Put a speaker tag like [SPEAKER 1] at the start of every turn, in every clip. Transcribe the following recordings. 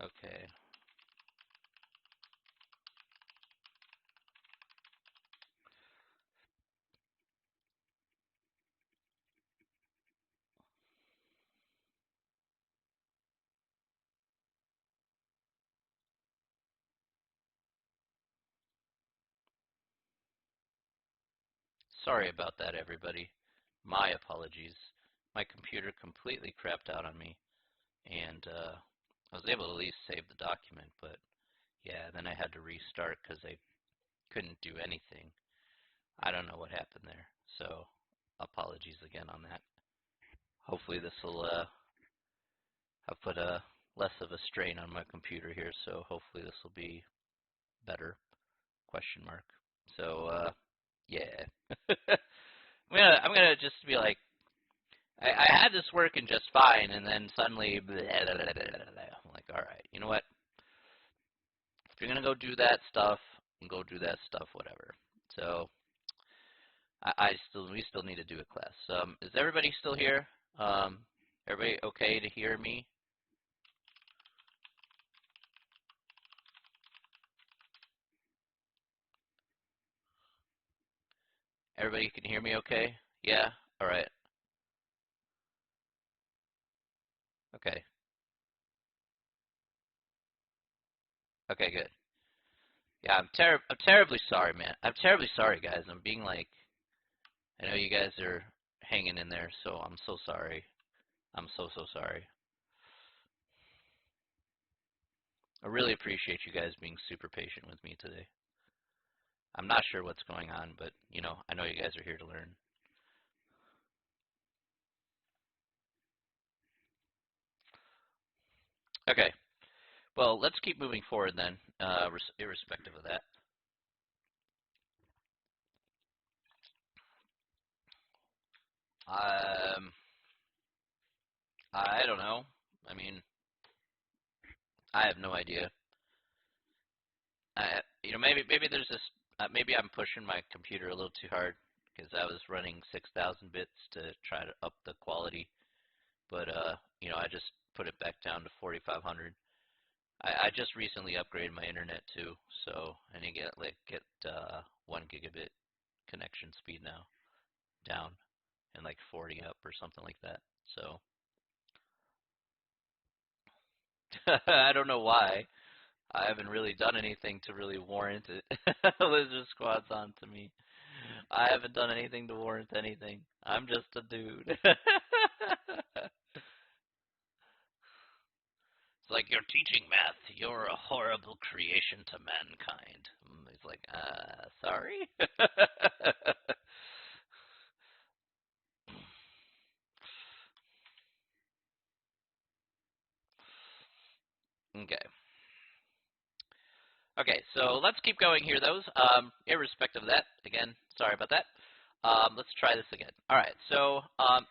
[SPEAKER 1] Okay. Sorry about that, everybody. My apologies. My computer completely crapped out on me, and I was able to at least save the document, but yeah, then I had to restart because I couldn't do anything. I don't know what happened there, so apologies again on that. Hopefully this will have put a less of a strain on my computer here, so hopefully this will be better, question mark. So yeah. I'm gonna just be like, I had this working just fine, and then suddenly, blah, blah, blah, blah. I'm like, all right, you know what? If you're gonna go do that stuff, go do that stuff, whatever. So we still need to do a class. Is everybody still here? Um, everybody okay to hear me? Everybody can hear me okay? Yeah? All right. Okay. Okay, good. Yeah, I'm terribly sorry, man. I'm terribly sorry, guys. I'm being like, I know you guys are hanging in there, so I'm so sorry. I'm so sorry. I really appreciate you guys being super patient with me today. I'm not sure what's going on, but you know, I know you guys are here to learn. Okay. Well, let's keep moving forward then, irrespective of that. Um, I don't know. I mean, I have no idea. Maybe there's this. Maybe I'm pushing my computer a little too hard because I was running 6,000 bits to try to up the quality, but I just put it back down to 4,500. I just recently upgraded my internet too, so I need to get 1 gigabit connection speed now down and like 40 up or something like that. So I don't know why. I haven't really done anything to really warrant it. Lizard Squad's on to me. I haven't done anything to warrant anything. I'm just a dude. It's like you're teaching math. You're a horrible creation to mankind. He's like, sorry? Okay. Okay, so let's keep going here, though. Irrespective of that, again, sorry about that. Let's try this again. All right, so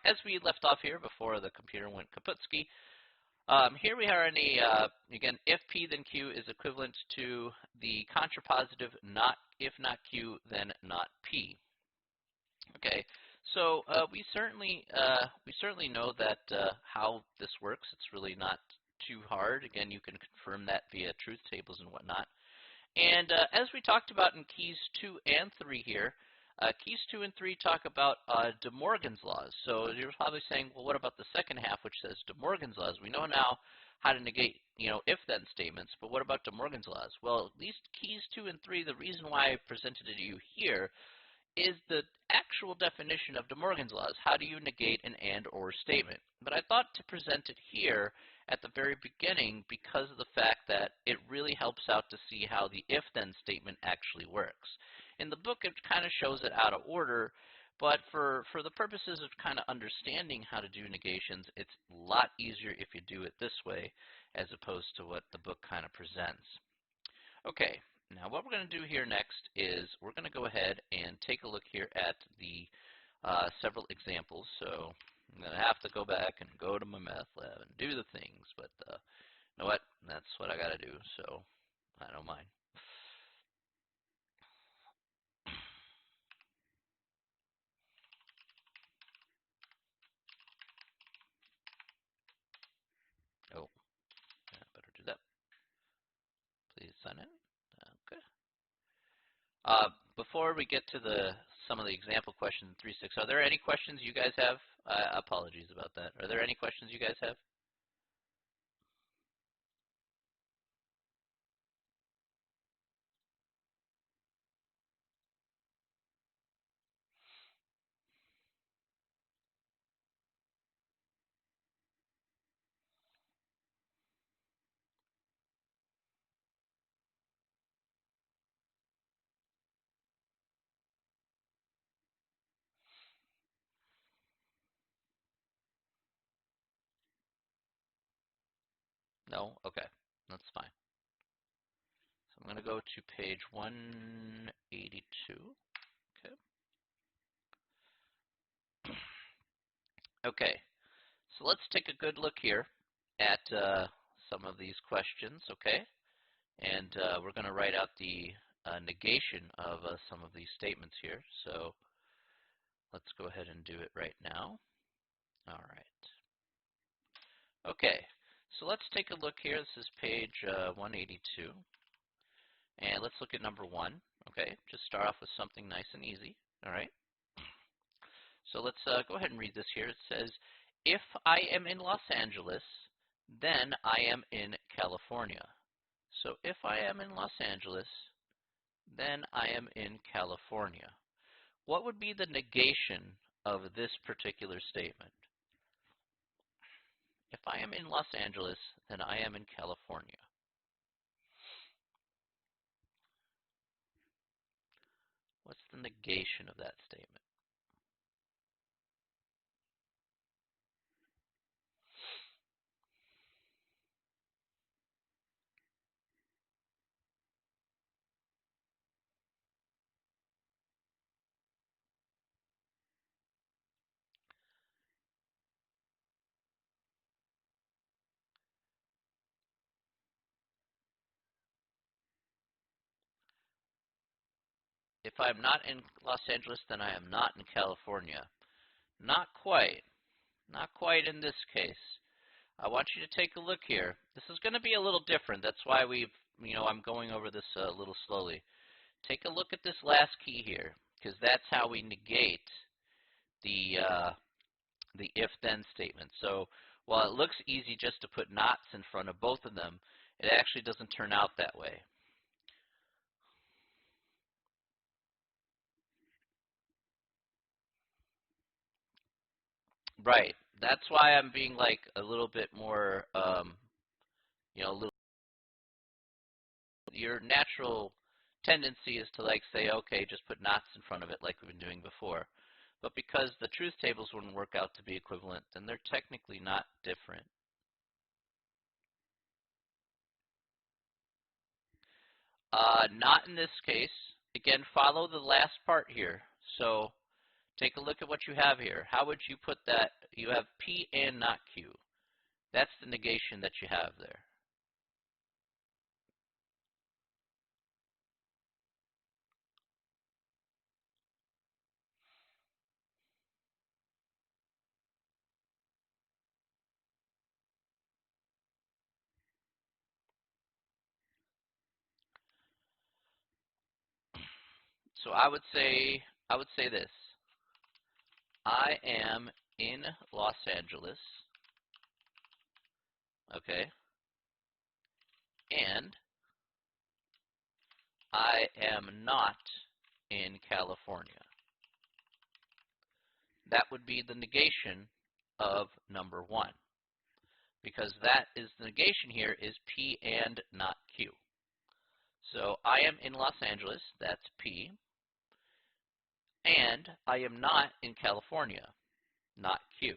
[SPEAKER 1] as we left off here before the computer went kaputski, here we are in again, if P then Q is equivalent to the contrapositive not if not Q then not P. Okay, so we certainly know that how this works. It's really not too hard. Again, you can confirm that via truth tables and whatnot. And as we talked about in keys 2 and 3 here, keys 2 and 3 talk about De Morgan's laws. So you're probably saying, well, what about the second half, which says De Morgan's laws? We know now how to negate, if-then statements, but what about De Morgan's laws? Well, at least keys 2 and 3, the reason why I presented it to you here is the actual definition of De Morgan's laws. How do you negate an and/or statement? But I thought to present it here at the very beginning because of the fact that it really helps out to see how the if-then statement actually works. In the book, it kind of shows it out of order, but for the purposes of kind of understanding how to do negations, it's a lot easier if you do it this way as opposed to what the book kind of presents. Okay, now what we're going to do here next is we're going to go ahead and take a look here at the several examples. So I'm going to have to go back and go to my math lab and do the things, but you know what? That's what I got to do, so I don't mind. Oh, I better do that. represented. Okay. Before we get to some of the example questions in 3.6, are there any questions you guys have? Apologies about that. Are there any questions you guys have? No? Okay. That's fine. So I'm going to go to page 182. Okay. Okay. So let's take a good look here at some of these questions, okay? And we're going to write out the negation of some of these statements here. So let's go ahead and do it right now. All right. Okay. So let's take a look here. This is page 182. And let's look at number 1. Okay. Just start off with something nice and easy. All right. So let's go ahead and read this here. It says, if I am in Los Angeles, then I am in California. So if I am in Los Angeles, then I am in California. What would be the negation of this particular statement? If I am in Los Angeles, then I am in California. What's the negation of that statement? If I'm not in Los Angeles, then I am not in California. Not quite. Not quite in this case. I want you to take a look here. This is going to be a little different. That's why I'm going over this a little slowly. Take a look at this last key here, because that's how we negate the if-then statement. So while it looks easy just to put nots in front of both of them, it actually doesn't turn out that way. Right. That's why I'm being like a little bit more, your natural tendency is to like say, okay, just put nots in front of it like we've been doing before. But because the truth tables wouldn't work out to be equivalent, then they're technically not different. Not in this case. Again, follow the last part here. So take a look at what you have here. How would you put that? You have P and not Q. That's the negation that you have there. So I would say this. I am in Los Angeles, okay, and I am not in California. That would be the negation of number 1, because that is the negation here is P and not Q. So I am in Los Angeles, that's P, and I am not in California, not Q.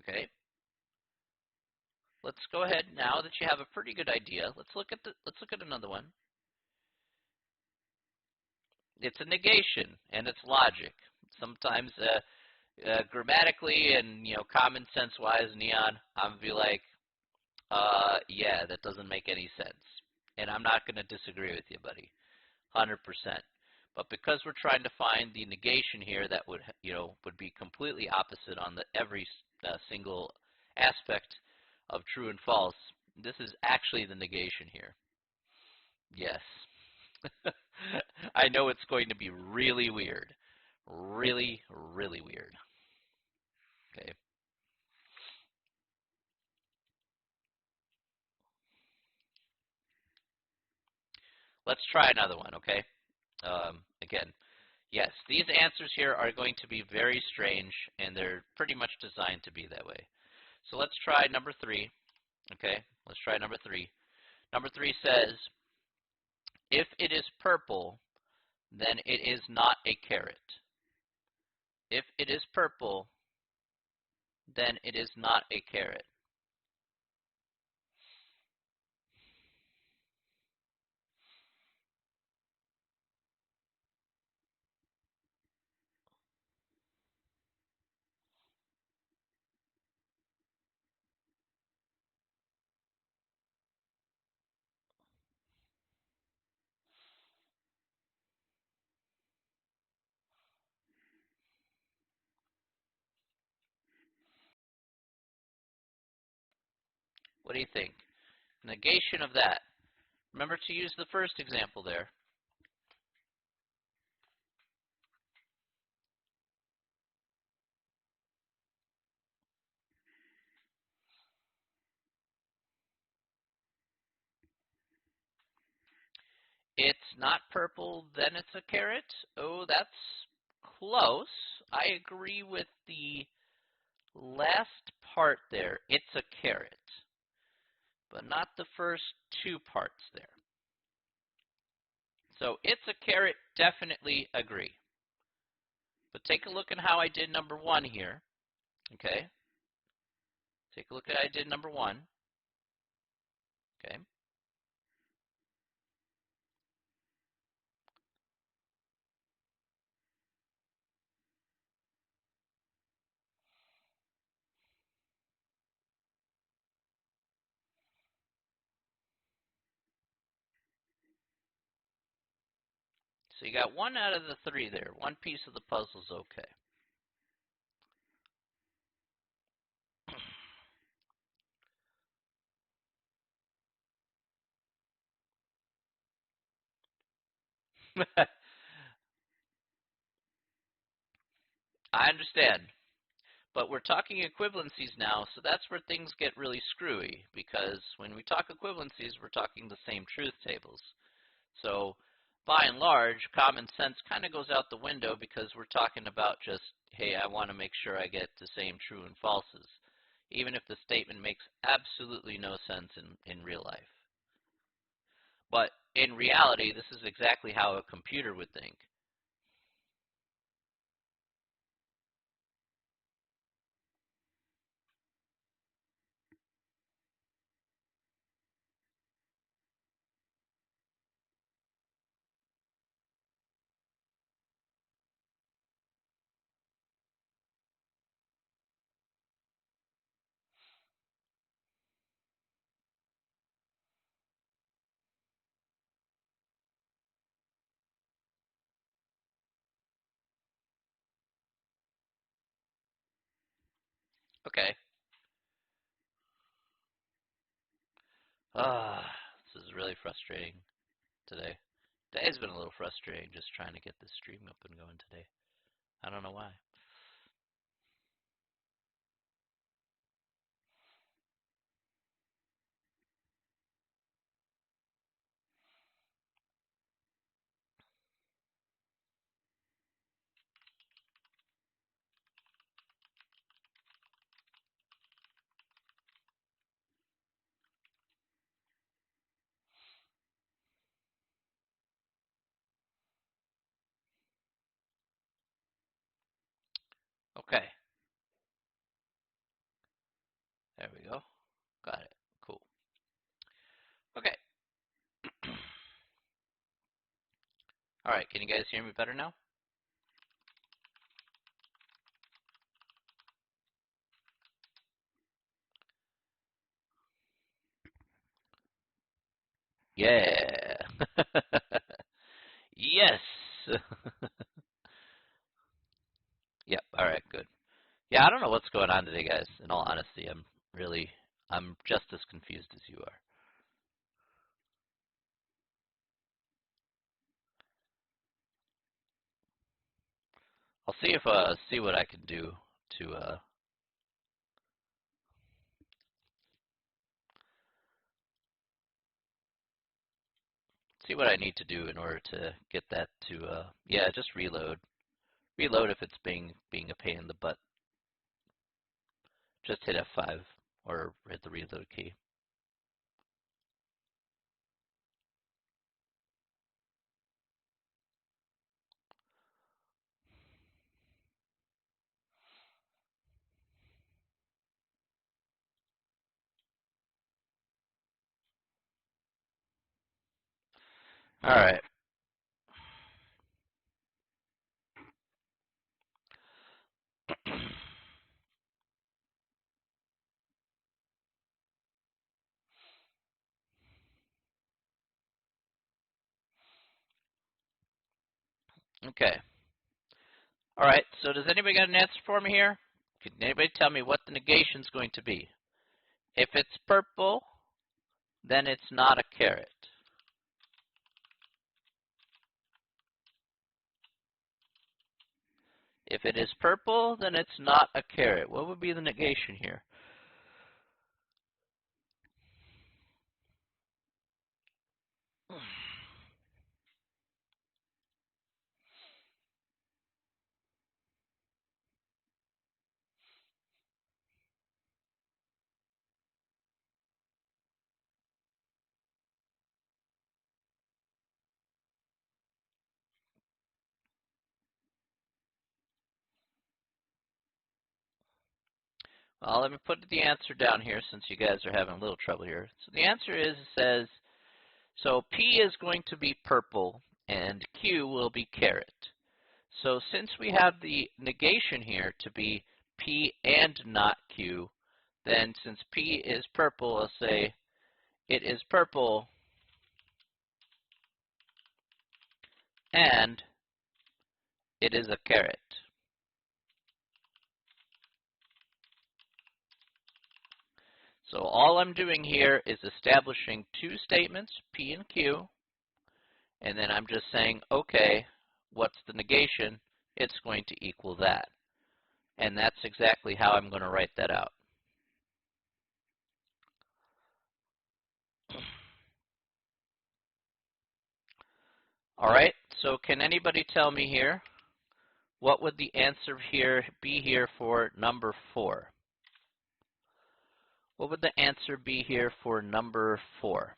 [SPEAKER 1] Okay. Let's go ahead now that you have a pretty good idea. Let's look at another one. It's a negation and it's logic. Sometimes grammatically and common sense wise, Neon, I'm gonna be like, yeah, that doesn't make any sense, and I'm not gonna disagree with you, buddy, 100%. But because we're trying to find the negation here that would, would be completely opposite on every single aspect of true and false, this is actually the negation here. Yes. I know it's going to be really weird. Really, really weird. Okay. Let's try another one, okay? Again, yes, these answers here are going to be very strange, and they're pretty much designed to be that way. So let's try number 3, okay? Let's try number 3. Number 3 says, if it is purple, then it is not a carrot. If it is purple, then it is not a carrot. What do you think? Negation of that. Remember to use the first example there. It's not purple, then it's a carrot. Oh, that's close. I agree with the last part there. It's a carrot, but not the first 2 parts there. So it's a carrot, definitely agree. But take a look at how I did number 1 here. Okay? Take a look at how I did number 1. Okay? So you got 1 out of the 3 there. 1 piece of the puzzle's okay. I understand. But we're talking equivalencies now, so that's where things get really screwy, because when we talk equivalencies, we're talking the same truth tables. So by and large, common sense kind of goes out the window because we're talking about just, hey, I want to make sure I get the same true and falses, even if the statement makes absolutely no sense in real life. But in reality, this is exactly how a computer would think. Okay. This is really frustrating today. Today's been a little frustrating just trying to get this stream up and going today. I don't know why. Okay. There we go. Got it. Cool. Okay. All right. Can you guys hear me better now? Yeah. Yes. Yep, all right, good. Yeah, I don't know what's going on today, guys. In all honesty, I'm just as confused as you are. I'll see what I can do to see what I need to do in order to get that to yeah, just reload. Reload if it's being a pain in the butt. Just hit F5 or hit the reload key. All right. Okay. All right. So does anybody got an answer for me here? Can anybody tell me what the negation is going to be? If it's purple, then it's not a caret. If it is purple, then it's not a caret. What would be the negation here? Well, let me put the answer down here since you guys are having a little trouble here. So the answer is, it says, so P is going to be purple and Q will be caret. So since we have the negation here to be P and not Q, then since P is purple, I'll say it is purple and it is a caret. So all I'm doing here is establishing two statements, P and Q, and then I'm just saying, okay, what's the negation? It's going to equal that. And that's exactly how I'm going to write that out. All right, so can anybody tell me here, what would the answer here be here for number 4? What would the answer be here for number 4?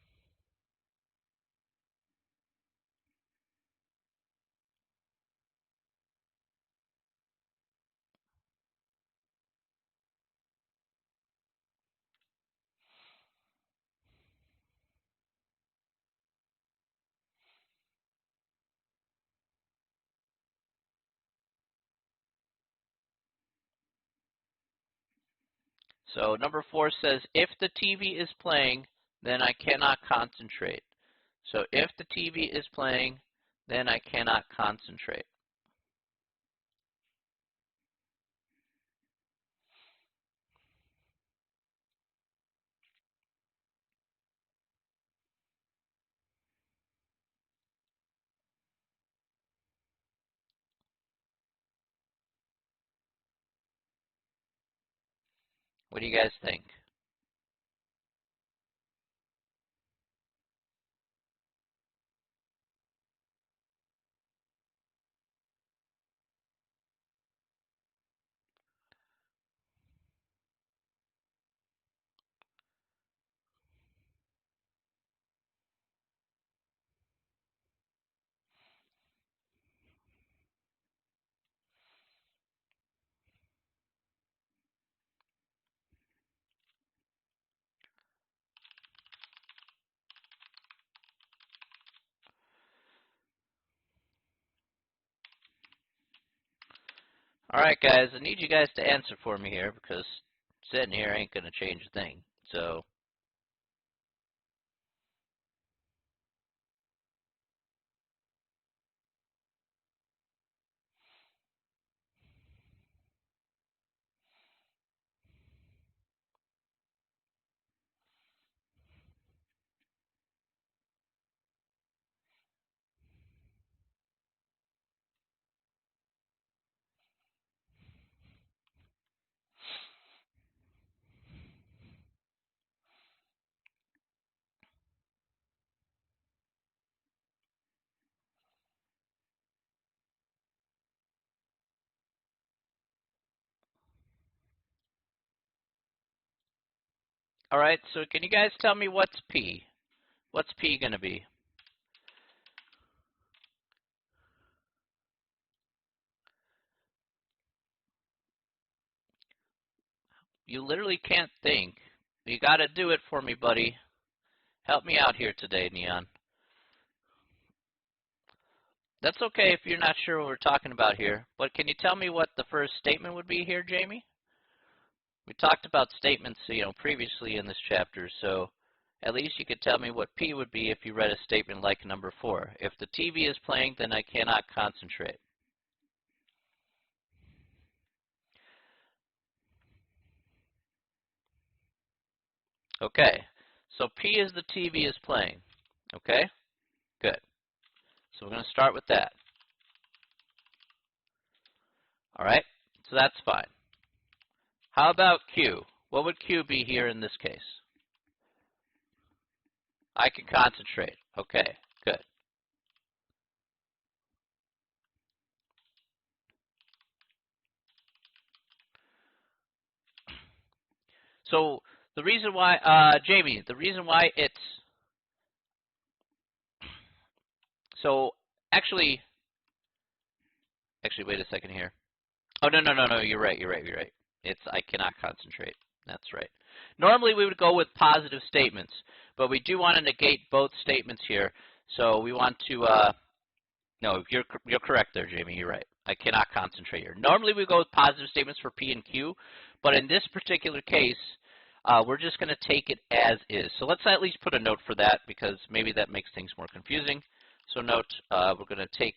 [SPEAKER 1] So number 4 says, if the TV is playing, then I cannot concentrate. So if the TV is playing, then I cannot concentrate. What do you guys think? All right, guys, I need you guys to answer for me here because sitting here ain't going to change a thing. So All right, so can you guys tell me what's P? What's P going to be? You literally can't think. You got to do it for me, buddy. Help me out here today, Neon. That's okay if you're not sure what we're talking about here, but can you tell me what the first statement would be here, Jamie? We talked about statements, previously in this chapter, so at least you could tell me what P would be if you read a statement like number 4. If the TV is playing, then I cannot concentrate. Okay, so P is the TV is playing. Okay, good. So we're going to start with that. All right, so that's fine. How about Q? What would Q be here in this case? I can concentrate. Okay, good. So the reason why, Jamie, the reason why it's, so actually, wait a second here. Oh, no, you're right. It's I cannot concentrate. That's right. Normally we would go with positive statements, but we do want to negate both statements here. So we want to, no, you're correct there, Jamie. You're right. I cannot concentrate here. Normally we go with positive statements for P and Q, but in this particular case, we're just going to take it as is. So let's at least put a note for that because maybe that makes things more confusing. So note, we're going to take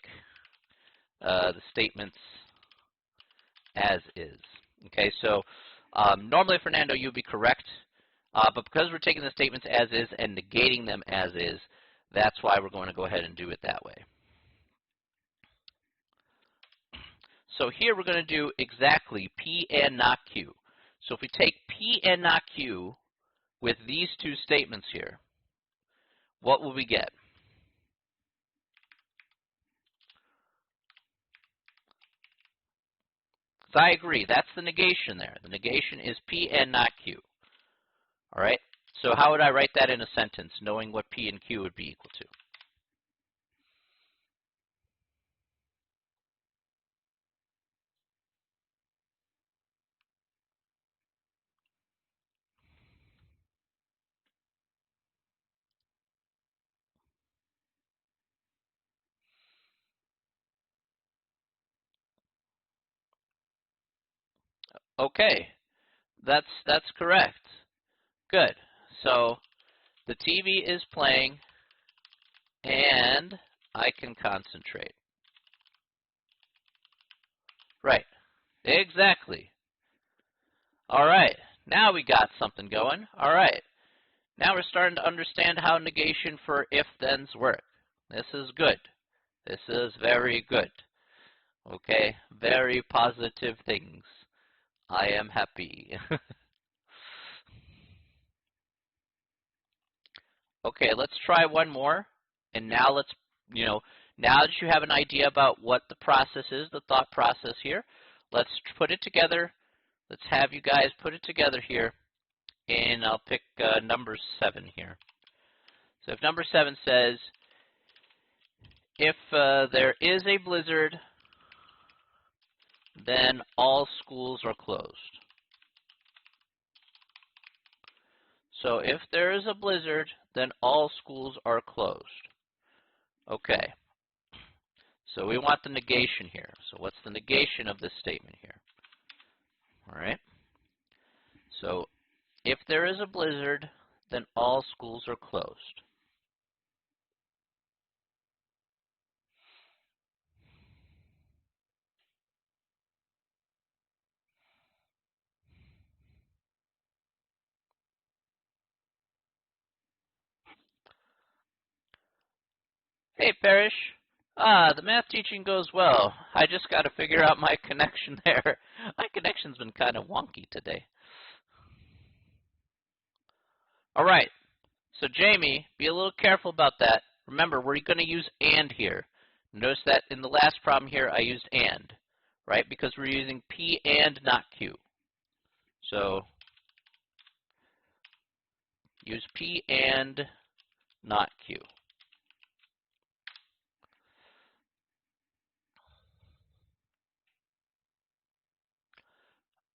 [SPEAKER 1] the statements as is. Okay, so normally, Fernando, you'd be correct, but because we're taking the statements as is and negating them as is, that's why we're going to go ahead and do it that way. So here we're going to do exactly P and not Q. So if we take P and not Q with these two statements here, what will we get? So I agree, that's the negation there. The negation is P and not Q. All right, so how would I write that in a sentence, knowing what P and Q would be equal to? Okay, that's correct. Good. So the TV is playing and I can concentrate. Right. Exactly. All right. Now we got something going. All right. Now we're starting to understand how negation for if-thens work. This is good. This is very good. Okay? Very positive things. I am happy. Okay, let's try one more. And now let's, now that you have an idea about what the process is, the thought process here, let's put it together. Let's have you guys put it together here. And I'll pick number 7 here. So if number 7 says, if there is a blizzard, then all schools are closed. So if there is a blizzard, then all schools are closed. Okay. So we want the negation here. So what's the negation of this statement here? All right. So if there is a blizzard, then all schools are closed. Hey, Parrish. The math teaching goes well. I just got to figure out my connection there. My connection's been kind of wonky today. All right. So, Jamie, be a little careful about that. Remember, we're going to use and here. Notice that in the last problem here, I used and, right? Because we're using P and not Q. So, Use P and not Q.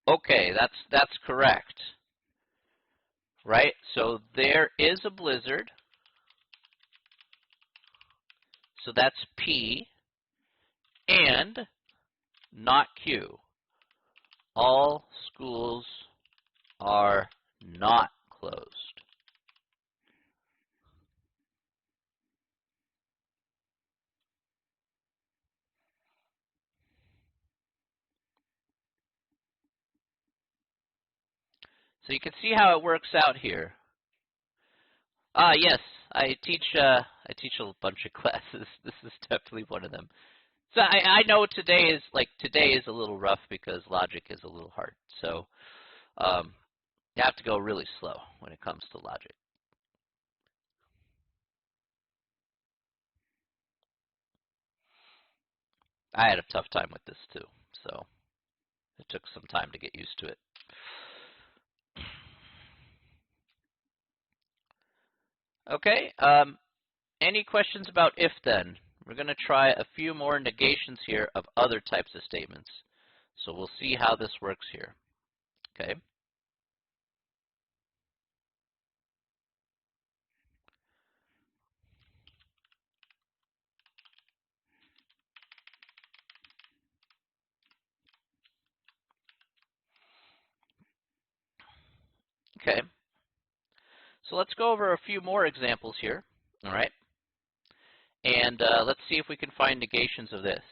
[SPEAKER 1] Okay, that's correct. Right? So there is a blizzard. So that's P and not Q. All schools are not closed. So you can see how it works out here. Yes, I teach a bunch of classes. This is definitely one of them. So I know today is a little rough because logic is a little hard. So you have to go really slow when it comes to logic. I had a tough time with this too, so it took some time to get used to it. Okay, any questions about if then? We're going to try a few more negations here of other types of statements. So we'll see how this works here. Okay. Okay. So let's go over a few more examples here. All right. And let's see if we can find negations of this.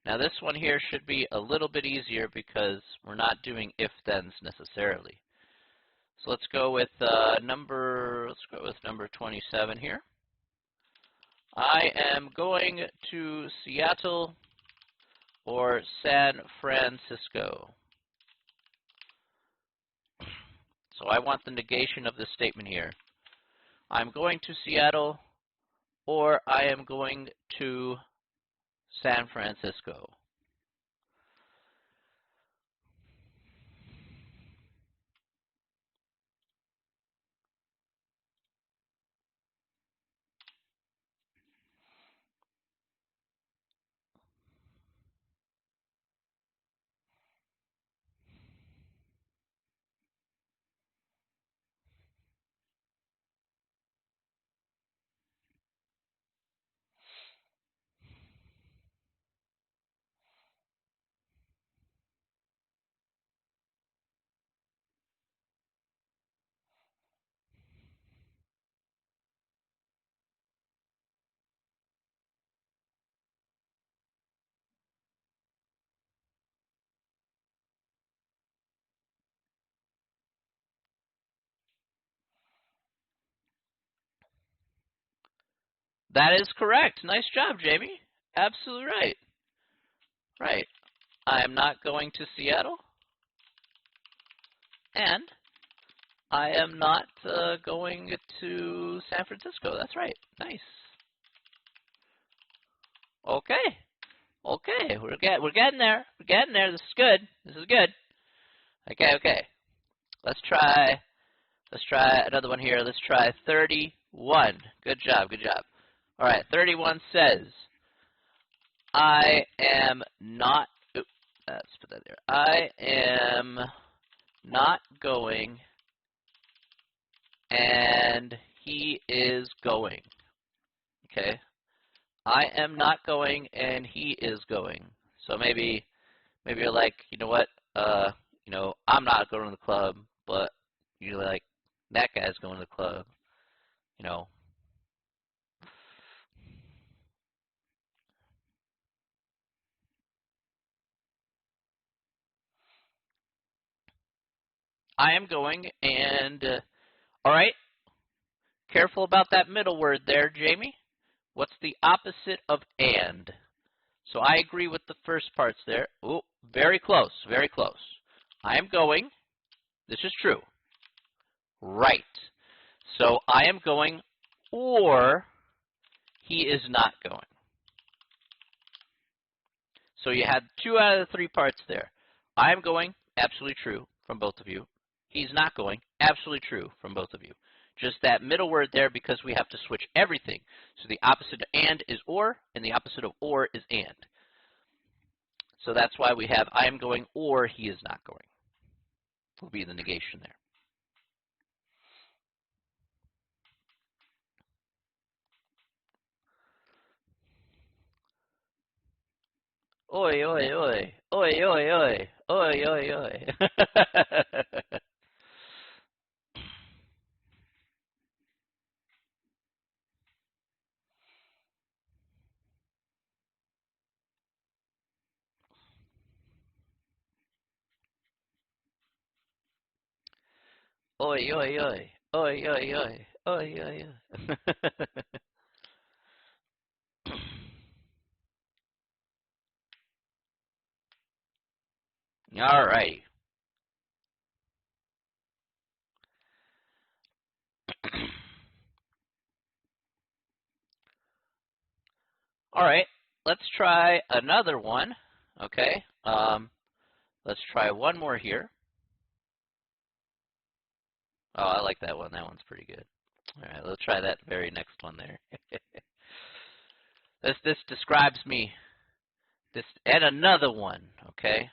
[SPEAKER 1] Now this one here should be a little bit easier because we're not doing if-thens necessarily. So let's go with number 27 here. I am going to Seattle or San Francisco. So I want the negation of this statement here. I'm going to Seattle or I am going to San Francisco. That is correct. Nice job, Jamie. Absolutely right. Right. I am not going to Seattle. And I am not going to San Francisco. That's right. Nice. Okay. Okay. We're getting there. We're getting there. This is good. This is good. Okay. Let's try another one here. Let's try 31. Good job. All right. 31 says, I am not. Let's put that there. I am not going, and he is going. Okay. I am not going, and he is going. So maybe you're like, you know what? I'm not going to the club, but you're like, that guy's going to the club. I am going, and all right. Careful about that middle word there, Jamie. What's the opposite of and? So I agree with the first parts there. Oh, very close, very close. I am going. This is true. Right. So I am going, or he is not going. So you had 2 out of the 3 parts there. I am going, absolutely true from both of you. He's not going, absolutely true from both of you. just that middle word there because we have to switch everything. So the opposite of and is or, and the opposite of or is and. So that's why we have I am going or he is not going. Will be the negation there. Oi, oi, oi. Oi, oi, oi. Oi, oi, oi. Oi, oi, oi. Oi, oi, oi. Oi, oi, oi. All right. All right. Let's try another one. Okay. Let's try one more here. Oh, I like that one. That one's pretty good. All right, let's try that very next one there. This describes me. This and another one, okay,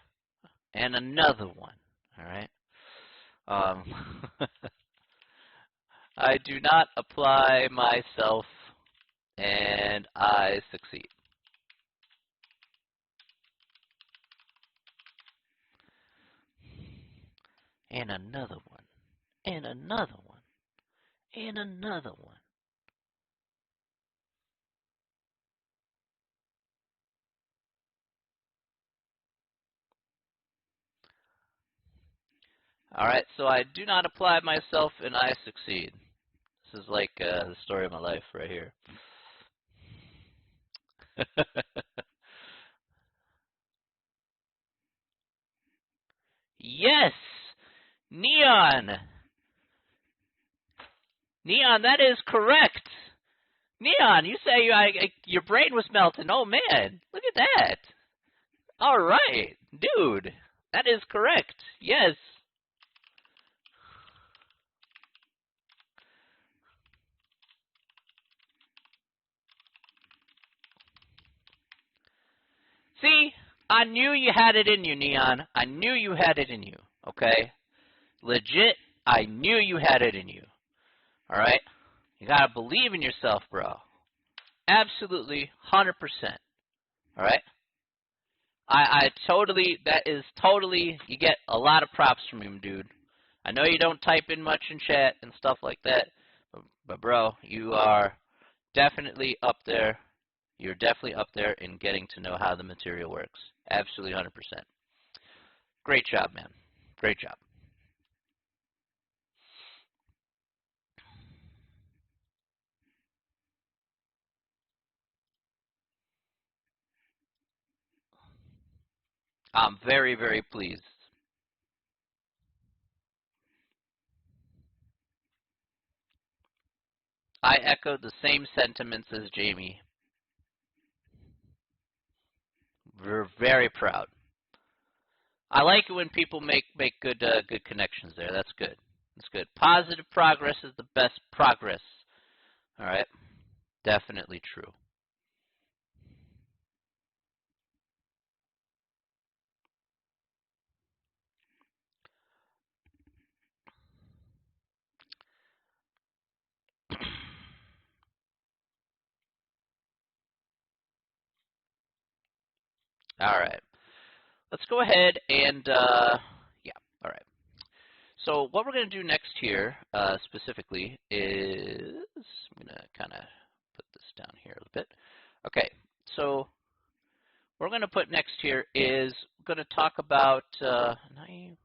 [SPEAKER 1] and another one. All right. I do not apply myself, and I succeed. And another one, and another one, and another one. All right, so I do not apply myself, and I succeed. This is like the story of my life right here. Yes, Neon. Neon, that is correct. Neon, you say your brain was melting. Oh, man, look at that. All right, dude, that is correct. Yes. See, I knew you had it in you, Neon. I knew you had it in you, okay? Legit, I knew you had it in you, all right? You got to believe in yourself, bro. Absolutely, 100%, all right? I totally, that is totally, you get a lot of props from him, dude. I know you don't type in much in chat and stuff like that, but bro, you are definitely up there. You're definitely up there in getting to know how the material works. Absolutely 100%. Great job, man. Great job. I'm very, very pleased. I echo the same sentiments as Jamie. We're very proud. I like it when people make good good connections there. That's good. That's good. Positive progress is the best progress. All right? Definitely true. All right. Let's go ahead and, yeah, all right. So what we're going to do next here, specifically, is I'm going to kind of put this down here a little bit. Okay, so what we're going to put next here is we're going to talk about, I wonder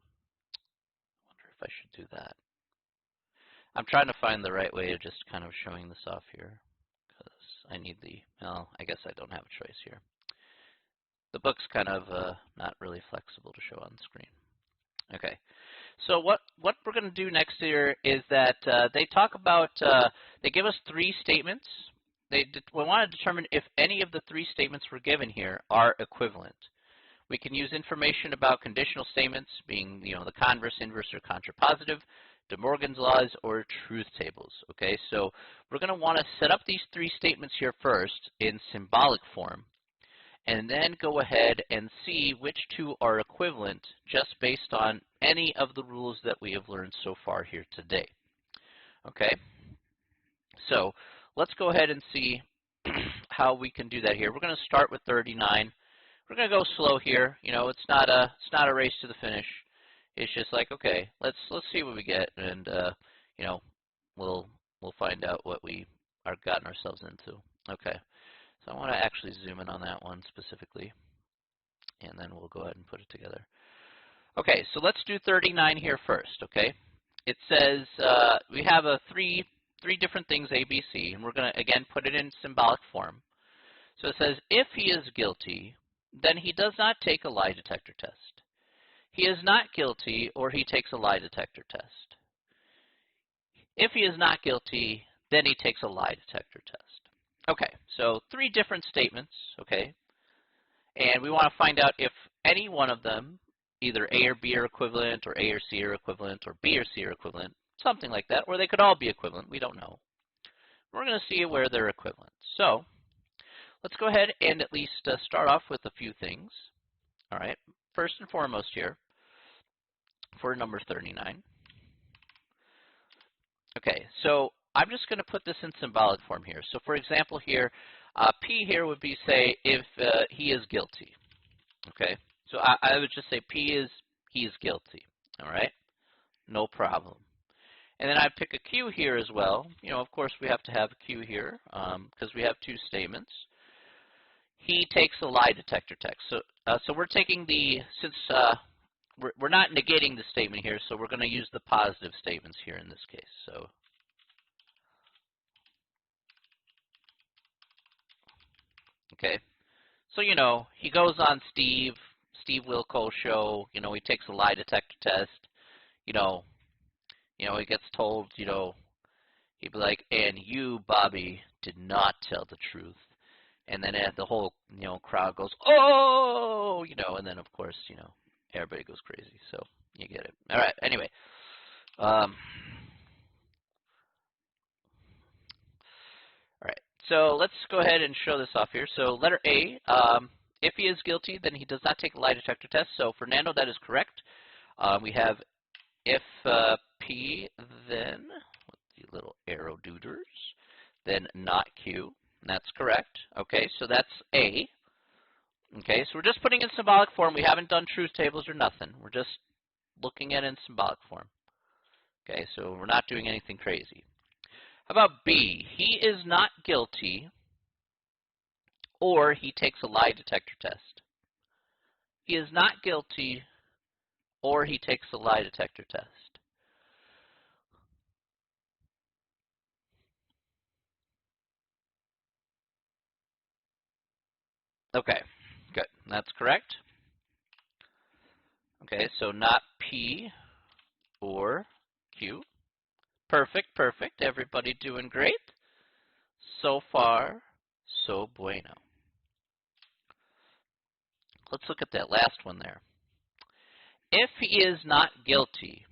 [SPEAKER 1] if I should do that. I'm trying to find the right way of just kind of showing this off here, because I need the, well, I guess I don't have a choice here. The book's kind of not really flexible to show on the screen. Okay, so what we're going to do next here is that they talk about, they give us 3 statements. We want to determine if any of the 3 statements we're given here are equivalent. We can use information about conditional statements, being the converse, inverse, or contrapositive, De Morgan's laws, or truth tables. Okay, so we're going to want to set up these three statements here first in symbolic form, and then go ahead and see which two are equivalent just based on any of the rules that we have learned so far here today. Okay, so let's go ahead and see how we can do that here. We're going to start with 39. We're going to go slow here. You know, it's not a race to the finish. It's just like, okay, let's see what we get, and you know, we'll find out what we are gotten ourselves into. Okay, so I want to actually zoom in on that one specifically, and then we'll go ahead and put it together. Okay, so let's do 39 here first. Okay, it says we have three different things, A, B, C, and we're going to again put it in symbolic form. So it says, if he is guilty, then he does not take a lie detector test. He is not guilty, or he takes a lie detector test. If he is not guilty, then he takes a lie detector test. Okay, so three different statements, okay? And we want to find out if any one of them, either A or B are equivalent, or A or C are equivalent, or B or C are equivalent, something like that, or they could all be equivalent, we don't know. We're going to see where they're equivalent. So let's go ahead and at least start off with a few things. All right, first and foremost here, for number 39. Okay, so I'm just going to put this in symbolic form here. So for example here, P here would be, say, if he is guilty. Okay, so I would just say P is, he is guilty. All right, no problem. And then I'd pick a Q here as well. You know, of course, we have to have a Q here because we have two statements. He takes a lie detector test. So we're taking the, since we're not negating the statement here, so we're going to use the positive statements here in this case. So okay, so you know, he goes on Steve Wilko's show. You know, he takes a lie detector test. You know, he gets told, you know, he'd be like, and you, Bobby, did not tell the truth. And then the whole, you know, crowd goes, oh, you know, and then of course, you know, everybody goes crazy. So you get it. All right. Anyway, all right. So let's go ahead and show this off here. So letter A, if he is guilty, then he does not take a lie detector test. So Fernando, that is correct. We have if P, then with the little arrow dooders, then not Q. And that's correct. Okay, so that's A. Okay, so we're just putting in symbolic form. We haven't done truth tables or nothing. We're just looking at it in symbolic form. Okay, so we're not doing anything crazy. How about B? He is not guilty, or he takes a lie detector test. He is not guilty, or he takes a lie detector test. Okay, good. That's correct. Okay, so not P or Q. Perfect, perfect. Everybody doing great. So far, so bueno. Let's look at that last one there. If he is not guilty,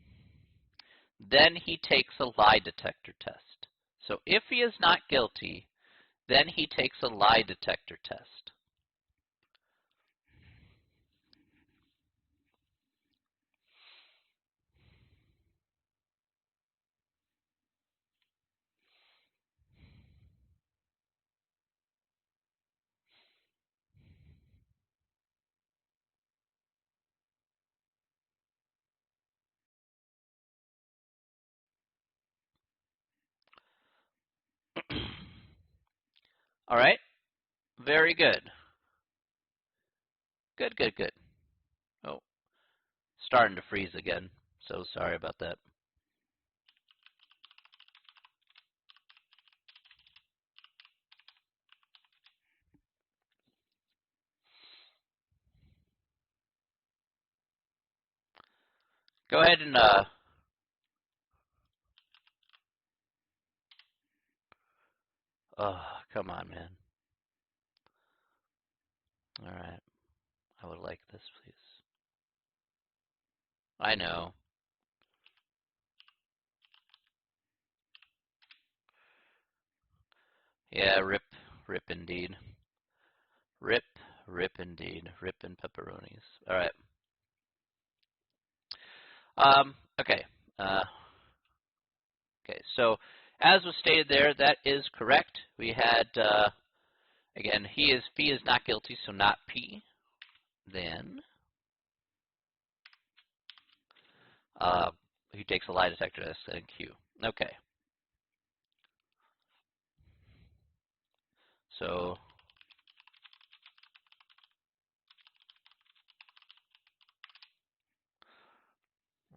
[SPEAKER 1] then he takes a lie detector test. So if he is not guilty, then he takes a lie detector test. All right, very good. Good, good, good. Oh, starting to freeze again. So sorry about that. Go ahead and oh, come on, man. All right. I would like this, please. I know. Yeah, rip indeed. Rip indeed. Rip and pepperonis. All right. Okay. Okay. So as was stated there, that is correct. We had again, Fee is not guilty, so not P. Then he takes a lie detector test and Q. Okay. So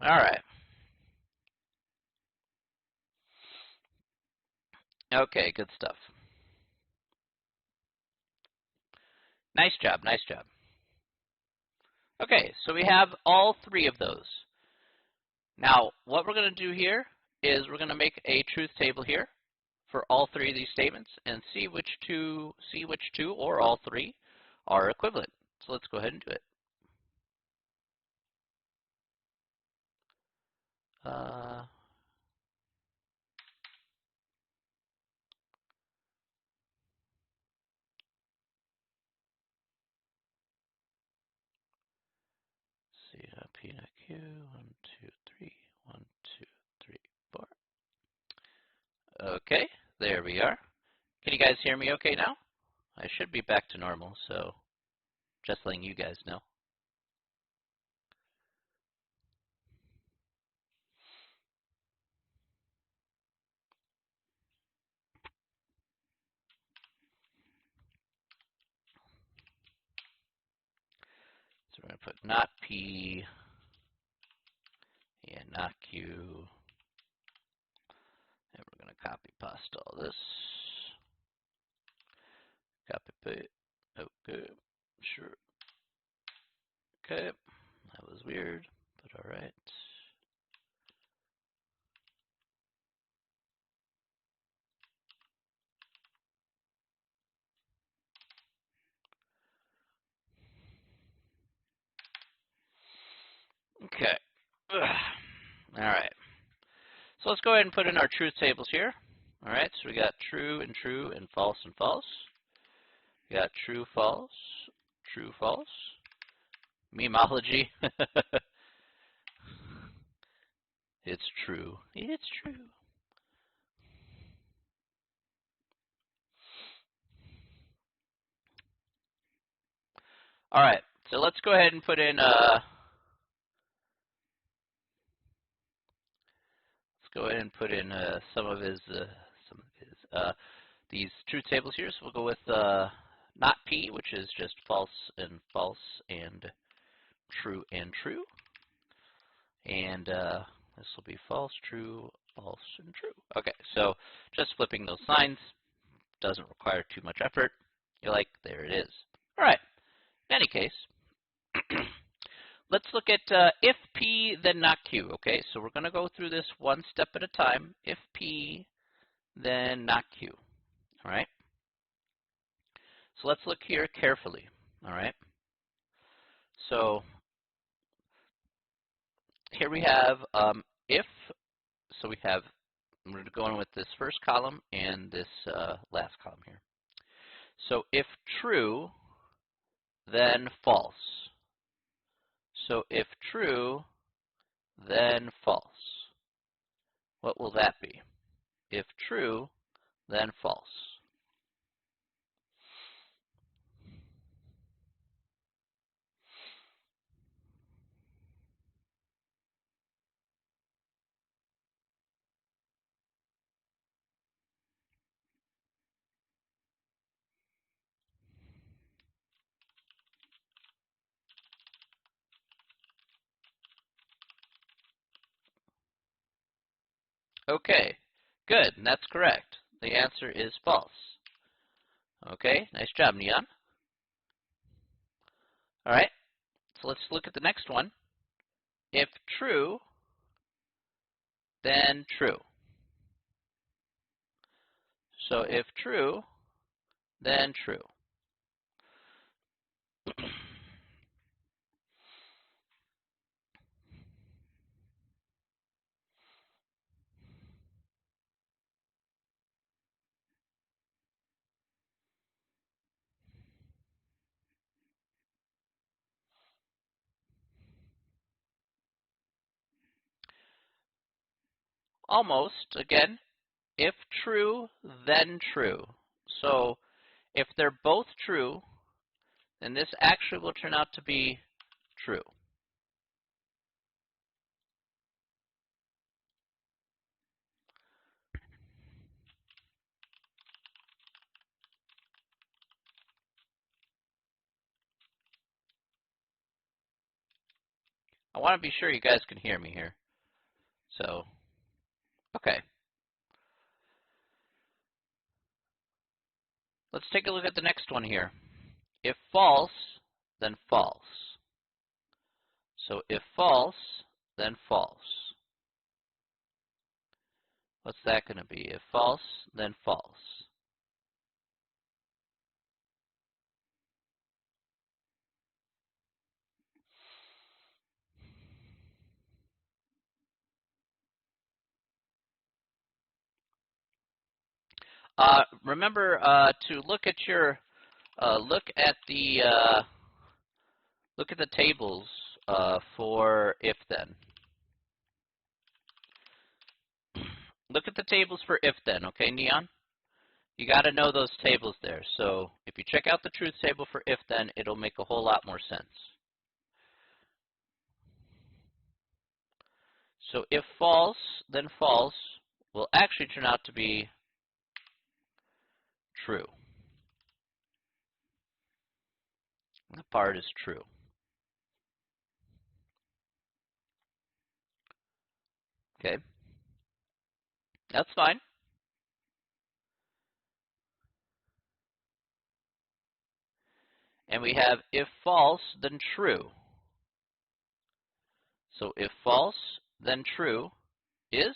[SPEAKER 1] all right. Okay, good stuff. Nice job, nice job. Okay, so we have all three of those. Now, what we're going to do here is we're going to make a truth table here for all three of these statements and see which two or all three are equivalent. So let's go ahead and do it. See, P and Q, 1, 2, 3, 1, 2, 3, 4. Okay, there we are. Can you guys hear me okay now? I should be back to normal, so just letting you guys know. So we're going to put not P and not Q. And we're going to copy paste all this. Copy paste. Okay, sure. Okay, that was weird, but all right. Okay. Ugh. All right. So let's go ahead and put in our truth tables here. All right, so we got true and false and false. We got true, false, true, false. Memology. It's true. It's true. All right, so let's go ahead and put in some of his these truth tables here. So we'll go with not P, which is just false and true and true. And this will be false, true, false, and true. Okay, so just flipping those signs doesn't require too much effort. You're like, there it is. All right, in any case, let's look at if P, then not Q. Okay, so we're going to go through this one step at a time. If P, then not Q. All right. So let's look here carefully. All right. So here we have if. So we have. I'm going to go in with this first column and this last column here. So if true, then false. So if true, then false. What will that be? If true, then false. Okay, good, and that's correct. The answer is false. Okay, nice job, Neon. All right, so let's look at the next one. If true, then true. So if true, then true. Almost. Again, if true, then true. So if they're both true, then this actually will turn out to be true. I want to be sure you guys can hear me here. So, okay. Let's take a look at the next one here. If false, then false. So if false, then false. What's that going to be? If false, then false. Remember to look at your look at the tables for if then. Look at the tables for if then, okay, Neon? You got to know those tables there. So if you check out the truth table for if then, it'll make a whole lot more sense. So if false, then false will actually turn out to be true. The part is true. Okay, that's fine. And we have if false, then true. So if false, then true is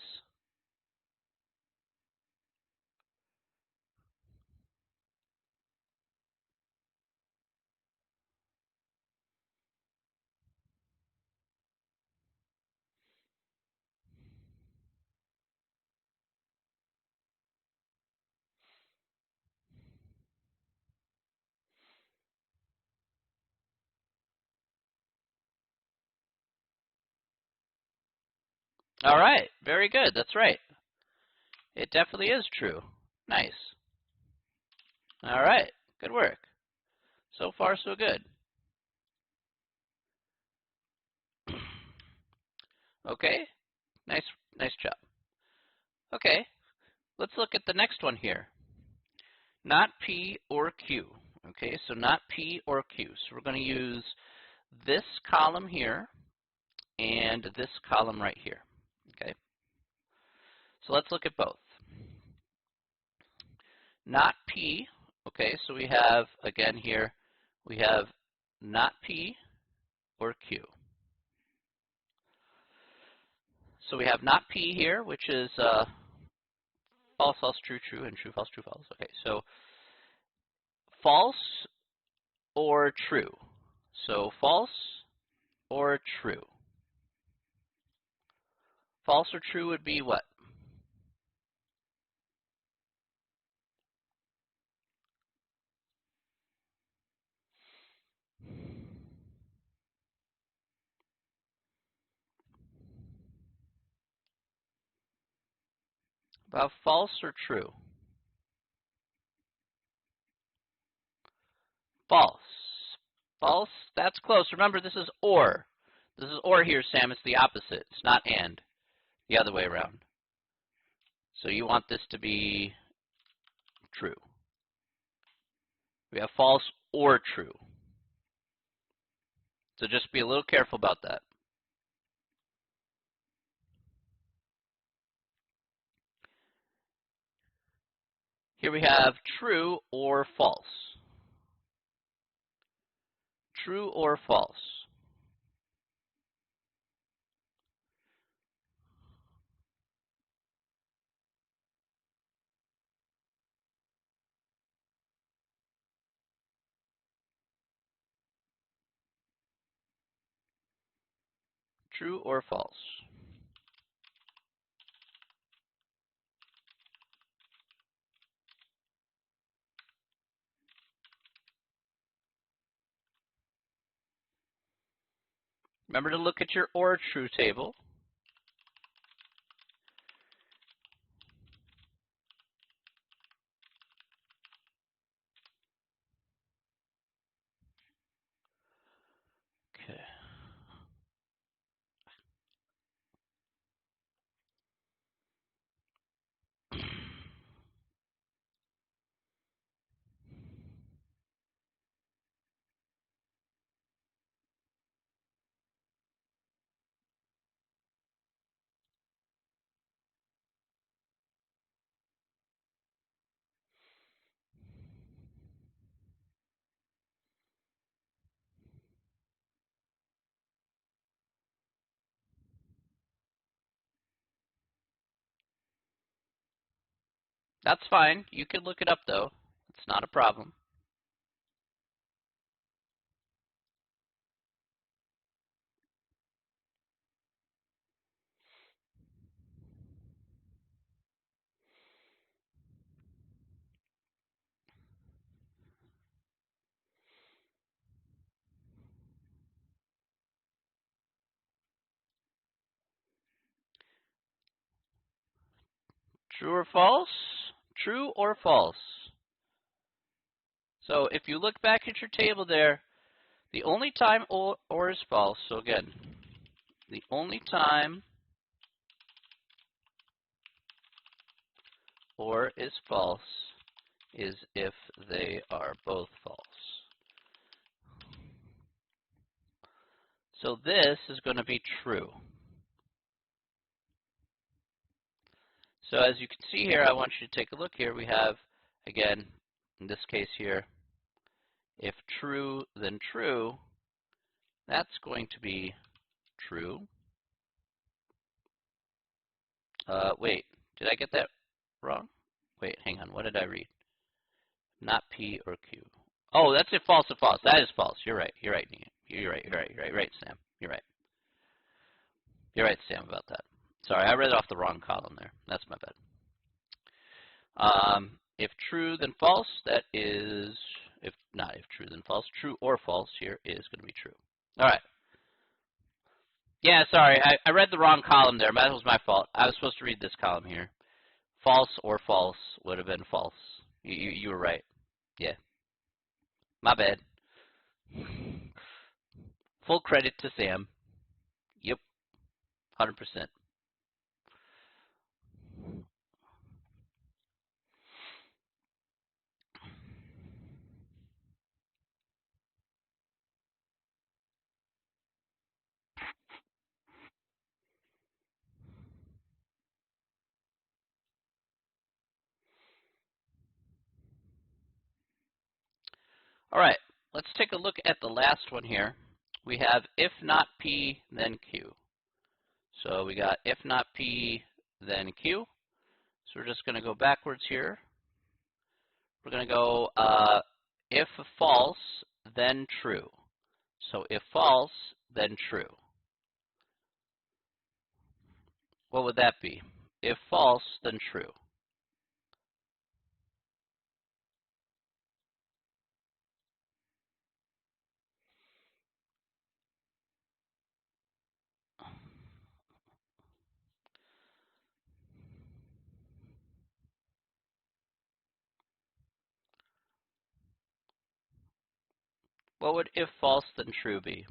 [SPEAKER 1] all right. Very good. That's right. It definitely is true. Nice. All right. Good work. So far, so good. Okay. Nice job. Okay. Let's look at the next one here. Not P or Q. Okay, so not P or Q. So we're going to use this column here and this column right here. Okay. So let's look at both. Not P. Okay, so we have, again here, we have not P or Q. So we have not P here, which is false, false, true, true, and true, false, true, false. Okay, so false or true. So false or true. False or true would be what? About false or true? False. False, that's close. Remember, this is or. This is or here, Sam. It's the opposite. It's not and. The other way around. So you want this to be true. We have false or true. So just be a little careful about that. Here we have true or false. True or false. True or false. Remember to look at your or true table. That's fine. You can look it up, though. It's not a problem. True or false? True or false? So if you look back at your table there, the only time or is false, so again, the only time or is false is if they are both false. So this is going to be true. So as you can see here, I want you to take a look here. We have, again, in this case here, if true, then true, that's going to be true. Wait, did I get that wrong? Wait, hang on. What did I read? Not P or Q. Oh, that's if false or false. That is false. You're right. You're right, Nia. You're right. You're right, Sam. You're right. You're right, Sam, about that. Sorry, I read it off the wrong column there. That's my bad. If true, then false. That is, if not if true, then false. True or false here is going to be true. All right. Yeah, sorry. I read the wrong column there. That was my fault. I was supposed to read this column here. False or false would have been false. You were right. Yeah. My bad. Full credit to Sam. Yep. 100%. All right. Let's take a look at the last one here. We have if not P, then Q. So we got if not P, then Q. So we're just going to go backwards here. We're going to go if false, then true. So if false, then true. What would that be? If false, then true. What would if false, then true be?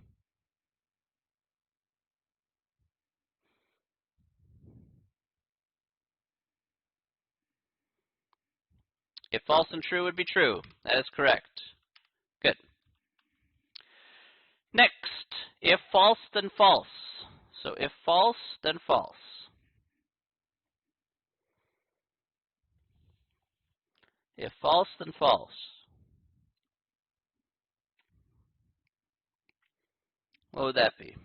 [SPEAKER 1] If false and true would be true. That is correct. Good. Next, if false, then false. So if false, then false. If false, then false. What would that be?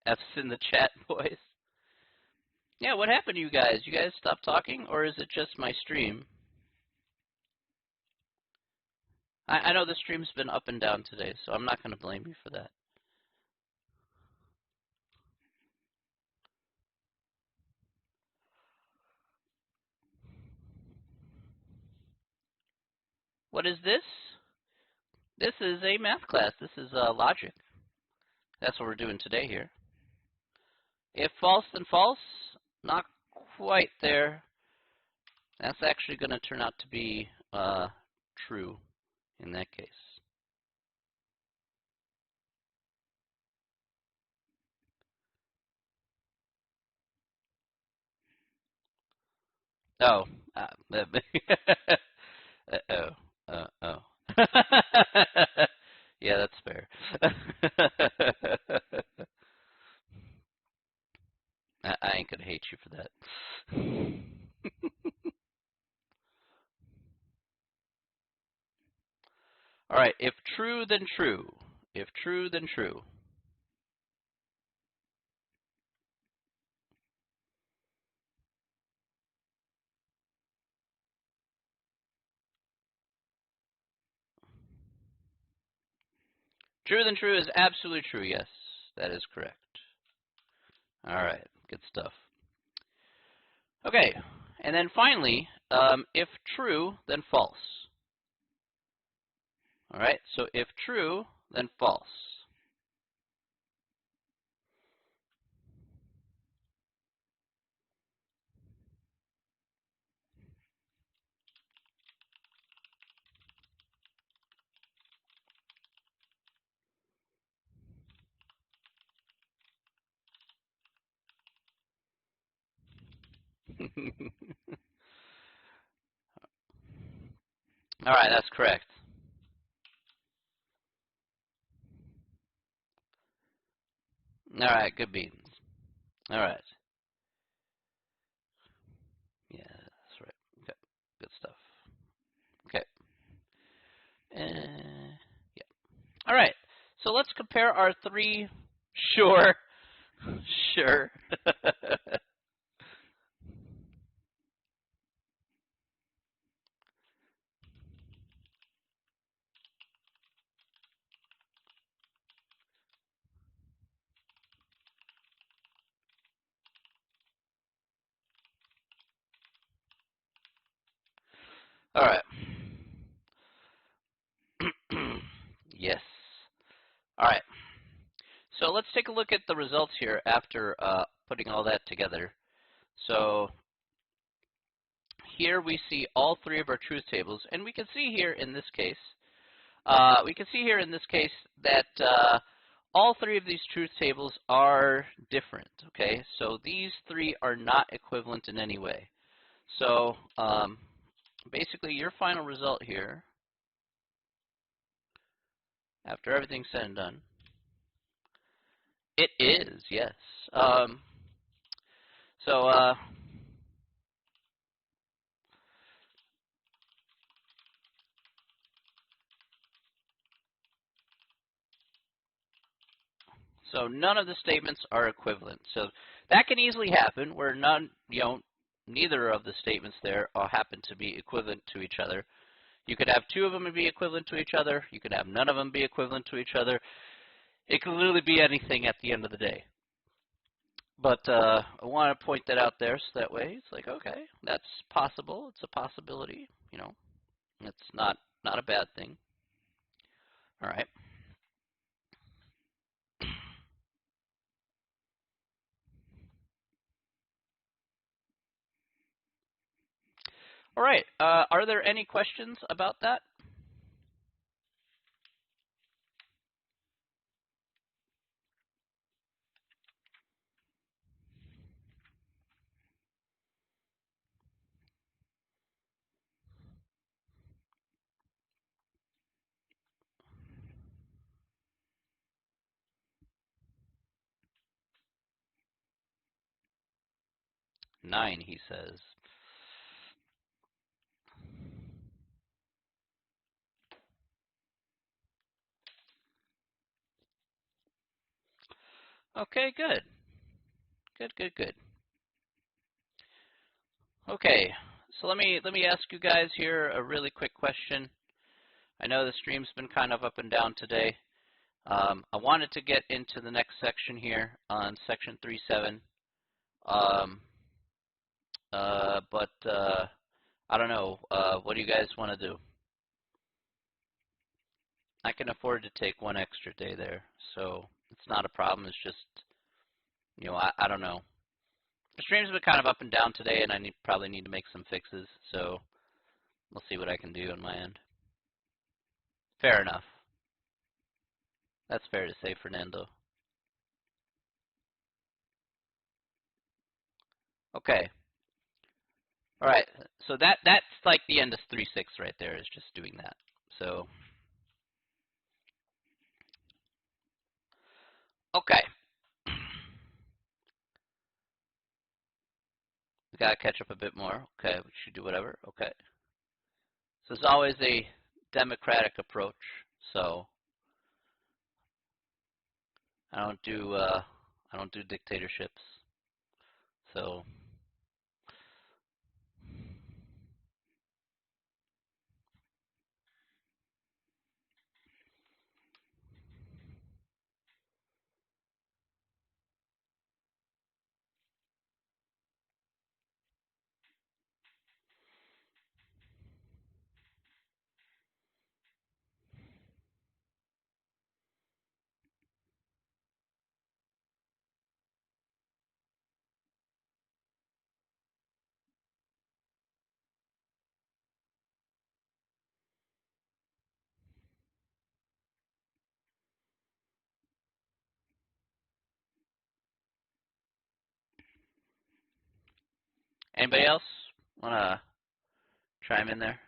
[SPEAKER 1] F's in the chat, boys. Yeah, what happened to you guys? You guys stopped talking, or is it just my stream? I know the stream's been up and down today, so I'm not going to blame you for that. What is this? This is a math class. This is logic. That's what we're doing today here. If false, then false. Not quite there. That's actually going to turn out to be true in that case. Oh. Uh-oh. Yeah, that's fair. I ain't gonna hate you for that. All right, if true, then true. If true, then true. True, then true is absolutely true. Yes, that is correct. All right, good stuff. Okay, and then finally, if true, then false. All right, so if true, then false. All right, that's correct. All right, good beans. All right. Yeah, that's right. Okay, good stuff. Okay. Yeah. All right. So let's compare our three. Sure. Sure. All right. Yes. All right. So let's take a look at the results here after putting all that together. So here we see all three of our truth tables, and we can see here in this case, that all three of these truth tables are different. Okay, so these three are not equivalent in any way. So basically, your final result here, after everything's said and done, it is, yes. Um, so So none of the statements are equivalent. So that can easily happen where neither of the statements there happen to be equivalent to each other. You could have two of them be equivalent to each other. You could have none of them be equivalent to each other. It could literally be anything at the end of the day. But I want to point that out there so that way it's like, okay, that's possible. It's a possibility. It's not a bad thing. All right. All right. Are there any questions about that? Nine, he says. Okay, good. Good. Okay, so let me ask you guys here a really quick question. I know the stream's been kind of up and down today. I wanted to get into the next section here on section 3.7, but I don't know. What do you guys want to do? I can afford to take one extra day there, so it's not a problem. It's just, I don't know. The stream's been kind of up and down today, and I probably need to make some fixes, so we'll see what I can do on my end. Fair enough. That's fair to say, Fernando. Okay. All right. So that's like the end of 3.6 right there, is just doing that. So Okay. We gotta catch up a bit more. Okay, we should do whatever. Okay. So it's always a democratic approach. So I don't do dictatorships. So anybody else wanna chime in there?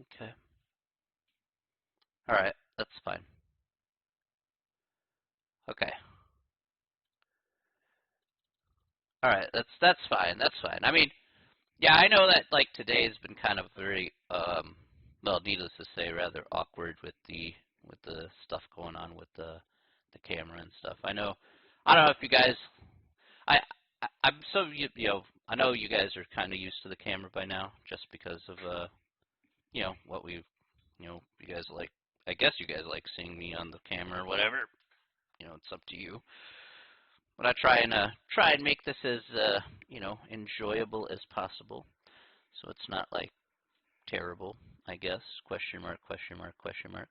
[SPEAKER 1] Okay. All right, that's fine. Okay. All right, that's fine. That's fine. I mean, yeah, I know that like today has been kind of very well, needless to say, rather awkward with the stuff going on with the camera and stuff. I know. I don't know if you guys. I'm so you know. I know you guys are kind of used to the camera by now, just because of you know what we, you know, you guys like. I guess you guys like seeing me on the camera or whatever. You know, it's up to you. But I try and make this as you know, enjoyable as possible, so it's not like terrible, I guess. Question mark, question mark, question mark.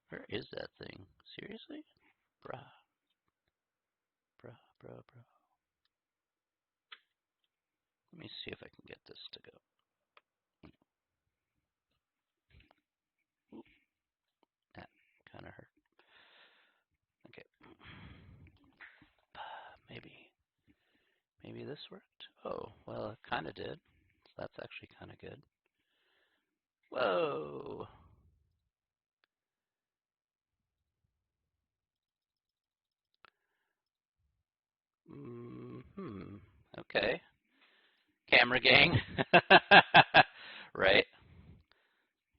[SPEAKER 1] Where is that thing? Seriously? Bruh. Bruh, bruh, bruh. Let me see if I can get this to go. Ooh, that kind of hurt. Okay. Maybe this worked? Oh, well, it kind of did. So that's actually kind of good. Whoa. Hmm. Okay. Camera gang. Right?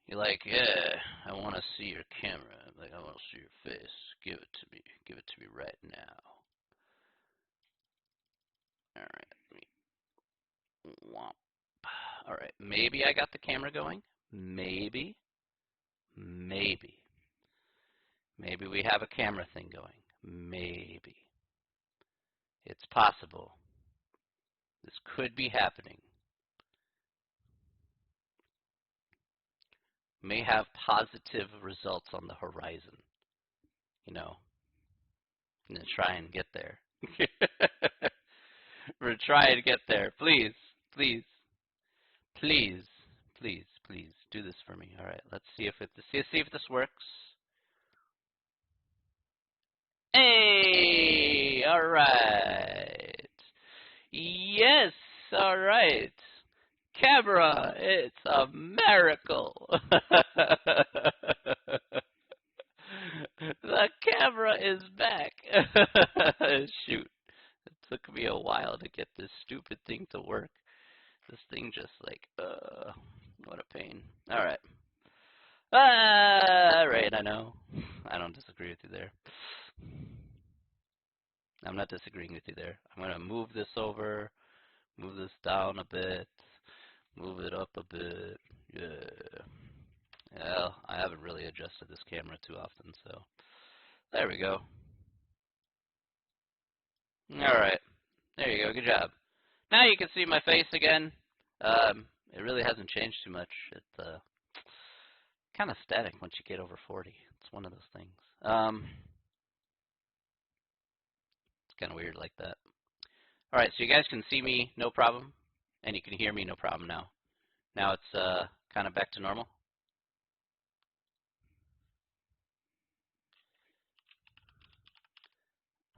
[SPEAKER 1] You're like, yeah, I want to see your camera. Like, I want to see your face. Give it to me. Give it to me right now. All right. Womp. All right. Maybe I got the camera going. Maybe. Maybe. Maybe we have a camera thing going. Maybe. It's possible. This could be happening. May have positive results on the horizon. You know, I'm going to try and get there. We're trying to get there. Please, please, please, please, please do this for me. All right, let's see if this works. Hey, all right. Yes, all right. Camera, it's a miracle. The camera is back. Shoot. It took me a while to get this stupid thing to work. This thing just like, what a pain. All right. All right, I know. I don't disagree with you there. I'm not disagreeing with you there. I'm going to move this over, move this down a bit, move it up a bit. Yeah. Well, I haven't really adjusted this camera too often, so there we go. All right. There you go. Good job. Now you can see my face again. It really hasn't changed too much. It's kind of static once you get over 40. It's one of those things. It's kind of weird like that. All right, so you guys can see me no problem, and you can hear me no problem now. Now it's kind of back to normal.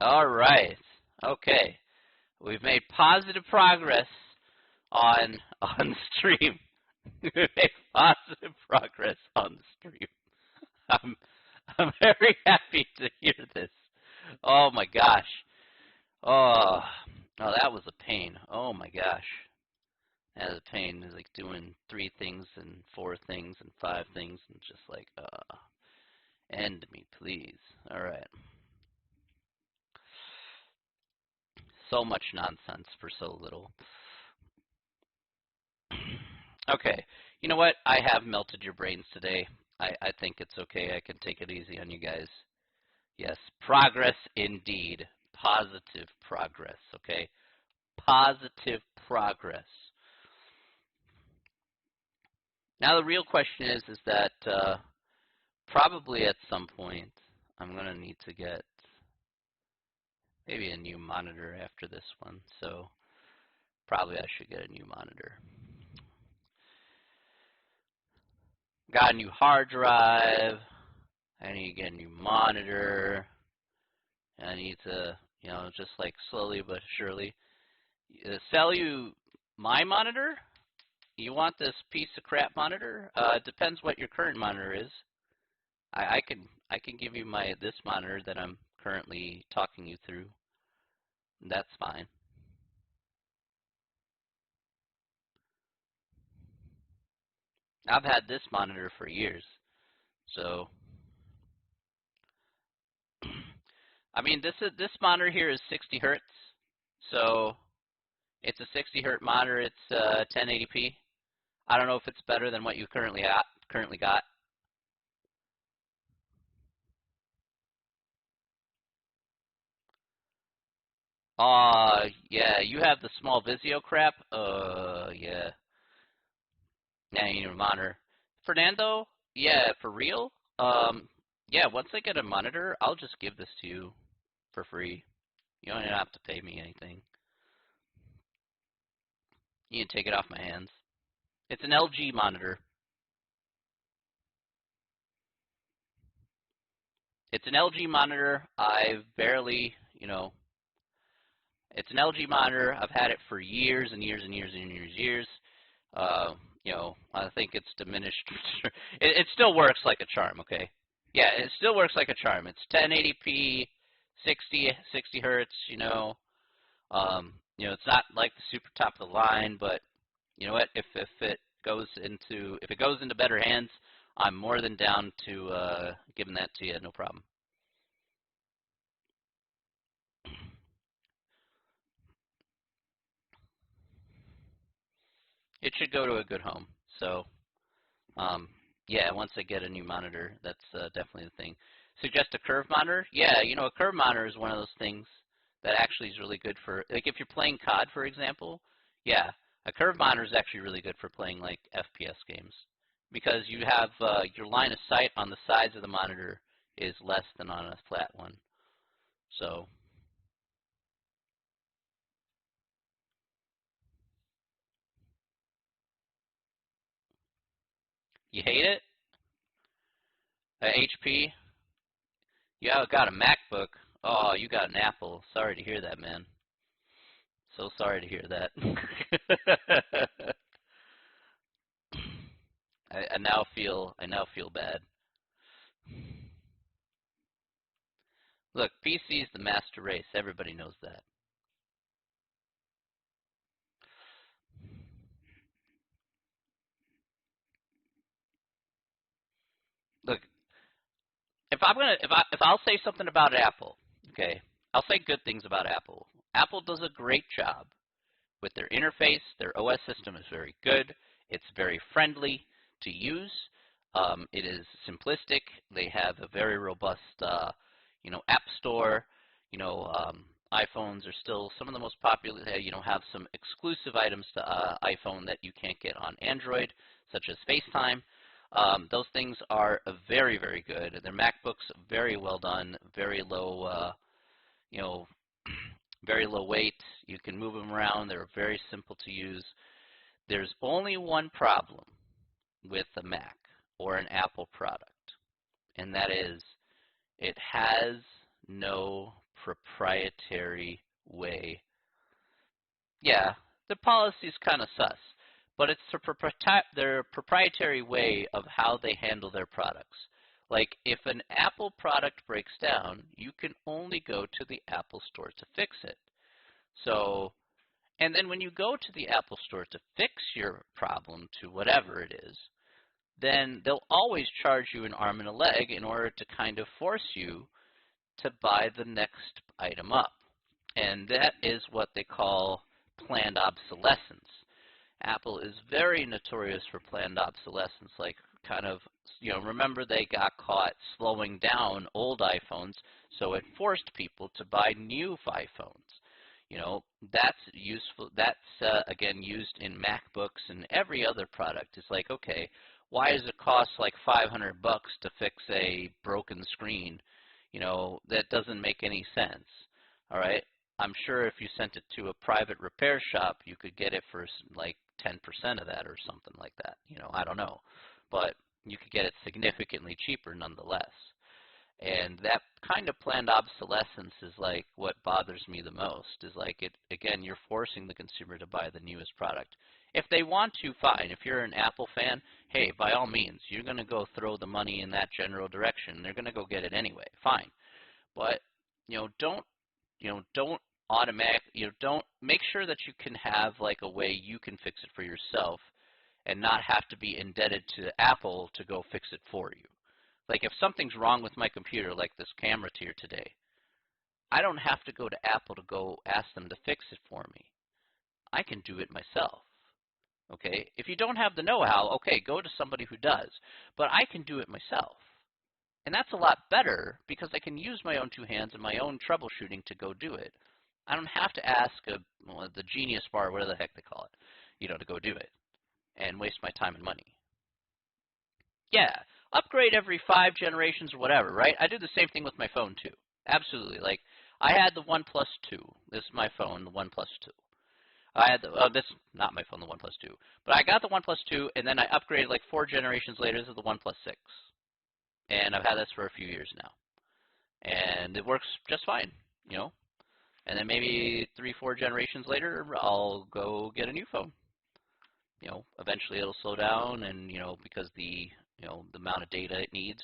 [SPEAKER 1] All right. Okay. We've made positive progress on stream. We've made positive progress on the stream. I'm I'm very happy to hear this. Oh my gosh. Oh, oh, that was a pain. Oh my gosh. That was a pain. It's like doing 3 things and 4 things and 5 things and just like, end me, please. All right. So much nonsense for so little. Okay. You know what? I have melted your brains today. I think it's okay. I can take it easy on you guys. Yes, progress indeed. Positive progress, okay? Positive progress. Now the real question is that probably at some point I'm going to need to get maybe a new monitor after this one. So probably I should get a new monitor. Got a new hard drive. I need to get a new monitor. I need to, just like slowly but surely sell you my monitor. You want this piece of crap monitor? It depends what your current monitor is. I can give you this monitor that I'm currently talking you through. That's fine. I've had this monitor for years, so I mean this monitor here is 60 hertz, so it's a 60 hertz monitor. It's 1080p. I don't know if it's better than what you currently got. Yeah, you have the small Vizio crap. Yeah. Yeah, you need a monitor. Fernando, yeah, for real? Yeah, once I get a monitor, I'll just give this to you for free. You don't even have to pay me anything. You can take it off my hands. It's an LG monitor. It's an LG monitor. I've barely, it's an LG monitor. I've had it for years and years and years and years. I think it's diminished. It still works like a charm, okay? Yeah, it still works like a charm. It's 1080p, 60 hertz, it's not like the super top of the line, but you know what? If it goes into better hands, I'm more than down to giving that to you, no problem. It should go to a good home. So, yeah, once I get a new monitor, that's definitely the thing. Suggest a curve monitor? Yeah, a curve monitor is one of those things that actually is really good for, like if you're playing COD, for example, yeah, a curve monitor is actually really good for playing like FPS games because you have your line of sight on the sides of the monitor is less than on a flat one. So, you hate it? HP? Yeah, I got a MacBook. Oh, you got an Apple. Sorry to hear that, man. So sorry to hear that. I now feel bad. Look, PC is the master race. Everybody knows that. Look, if I'll say something about Apple, okay, I'll say good things about Apple. Apple does a great job with their interface. Their OS system is very good. It's very friendly to use. It is simplistic. They have a very robust, app store. iPhones are still some of the most popular. They, have some exclusive items to iPhone that you can't get on Android, such as FaceTime. Those things are very, very good. Their MacBooks very well done, very low, you know, very low weight. You can move them around. They're very simple to use. There's only one problem with a Mac or an Apple product, and that is it has no proprietary way. Yeah, the policy's kind of sus, but it's their proprietary way of how they handle their products. Like, if an Apple product breaks down, you can only go to the Apple Store to fix it. So, and then when you go to the Apple Store to fix your problem to whatever it is, then they'll always charge you an arm and a leg in order to kind of force you to buy the next item up. And that is what they call planned obsolescence. Apple is very notorious for planned obsolescence, like kind of, remember they got caught slowing down old iPhones, so it forced people to buy new iPhones. That's useful. That's, again, used in MacBooks and every other product. It's like, okay, why does it cost like $500 to fix a broken screen? That doesn't make any sense, all right? I'm sure if you sent it to a private repair shop, you could get it for like 10% of that or something like that. I don't know. But you could get it significantly cheaper nonetheless. And that kind of planned obsolescence is like what bothers me the most, is like again, you're forcing the consumer to buy the newest product. If they want to, fine. If you're an Apple fan, hey, by all means, you're going to go throw the money in that general direction. They're going to go get it anyway. Fine. But, don't don't make sure that you can have like a way you can fix it for yourself and not have to be indebted to Apple to go fix it for you. Like, if something's wrong with my computer, like this camera tier today, I don't have to go to Apple to go ask them to fix it for me. I can do it myself. Okay? If you don't have the know-how, okay, go to somebody who does. But I can do it myself. And that's a lot better because I can use my own two hands and my own troubleshooting to go do it. I don't have to ask the Genius Bar, whatever the heck they call it, to go do it and waste my time and money. Yeah, upgrade every 5 generations or whatever, right? I do the same thing with my phone too. Absolutely. Like, I had the OnePlus 2. This is my phone, the OnePlus 2. I had this not my phone, the OnePlus 2, but I got the OnePlus 2, and then I upgraded like 4 generations later. This is the OnePlus 6, and I've had this for a few years now, and it works just fine, And then maybe 3-4 generations later, I'll go get a new phone. Eventually it'll slow down, and because the amount of data it needs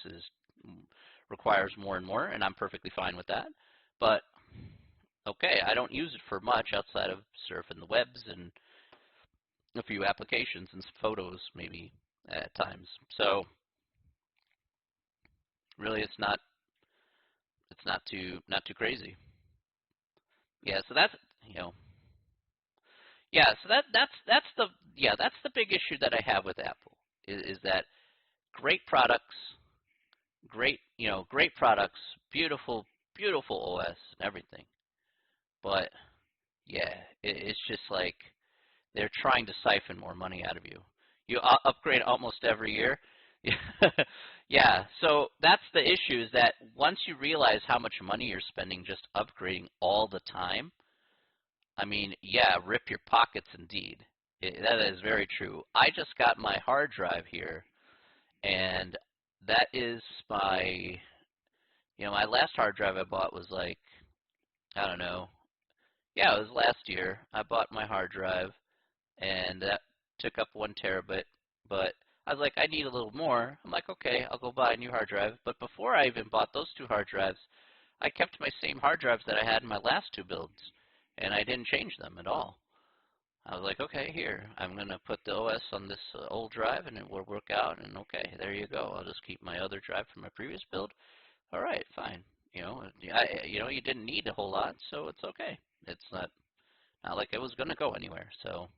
[SPEAKER 1] requires more and more, and I'm perfectly fine with that. But okay, I don't use it for much outside of surfing the webs and a few applications and photos maybe at times. So really, it's not too crazy. Yeah, so that's yeah, so that's the big issue that I have with Apple is that great products, great products, beautiful OS and everything, but yeah, it's just like they're trying to siphon more money out of you. You upgrade almost every year. Yeah, so that's the issue, is that once you realize how much money you're spending just upgrading all the time, I mean, yeah, rip your pockets indeed. That is very true. I just got my hard drive here, and that is my, my last hard drive I bought was like, I don't know. Yeah, it was last year. I bought my hard drive, and that took up 1 terabit, but I was like, I need a little more. I'm like, okay, I'll go buy a new hard drive. But before I even bought those 2 hard drives, I kept my same hard drives that I had in my last 2 builds, and I didn't change them at all. I was like, okay, here, I'm going to put the OS on this old drive, and it will work out, and okay, there you go. I'll just keep my other drive from my previous build. All right, fine. You didn't need a whole lot, so it's okay. It's not like it was going to go anywhere, so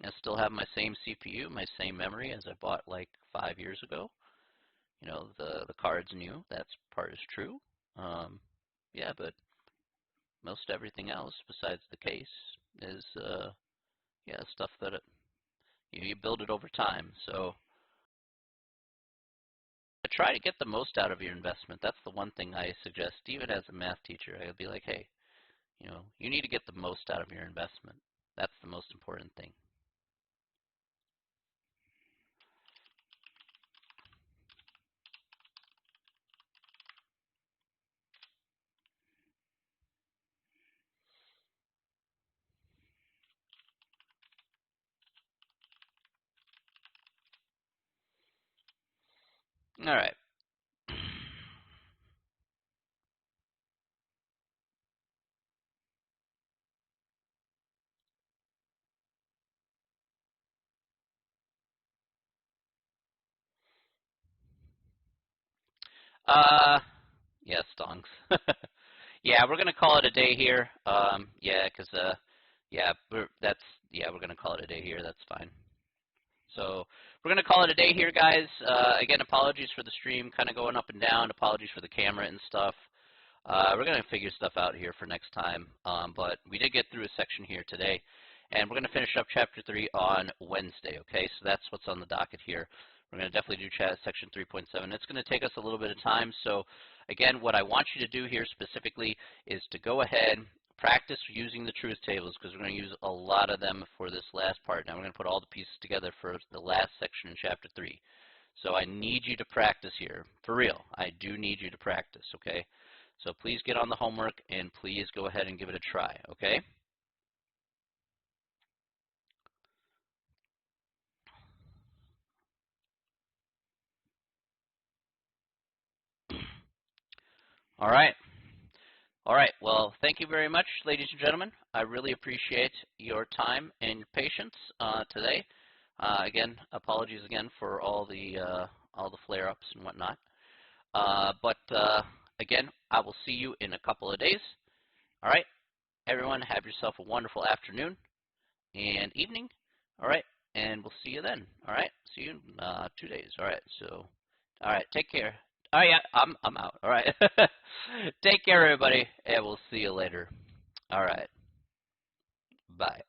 [SPEAKER 1] I still have my same CPU, my same memory as I bought like 5 years ago. The card's new. That part is true. Yeah, but most everything else besides the case is yeah, stuff that you build it over time. So try to get the most out of your investment. That's the one thing I suggest, even as a math teacher. I'd be like, hey, you need to get the most out of your investment. That's the most important thing. All right. Uh, yeah, stonks. Yeah, we're gonna call it a day here. Yeah, 'cause yeah, we're gonna call it a day here. That's fine. So we're gonna call it a day here, guys. Again, apologies for the stream kind of going up and down. Apologies for the camera and stuff. We're gonna figure stuff out here for next time. But we did get through a section here today, and we're gonna finish up chapter 3 on Wednesday. Okay, so that's what's on the docket here. We're gonna definitely do section 3.7. It's gonna take us a little bit of time. So again, what I want you to do here specifically is to go ahead, practice using the truth tables, because we're going to use a lot of them for this last part. Now we're going to put all the pieces together for the last section in chapter 3. So I need you to practice here. For real, I do need you to practice, okay? So please get on the homework and please go ahead and give it a try, okay? All right. All right. Well, thank you very much, ladies and gentlemen. I really appreciate your time and your patience today. Again, apologies again for all the flare-ups and whatnot. But again, I will see you in a couple of days. All right. Everyone, have yourself a wonderful afternoon and evening. All right. And we'll see you then. All right. See you in 2 days. All right. So, all right. Take care. Oh yeah, I'm out. All right. Take care, everybody, and we'll see you later. All right. Bye.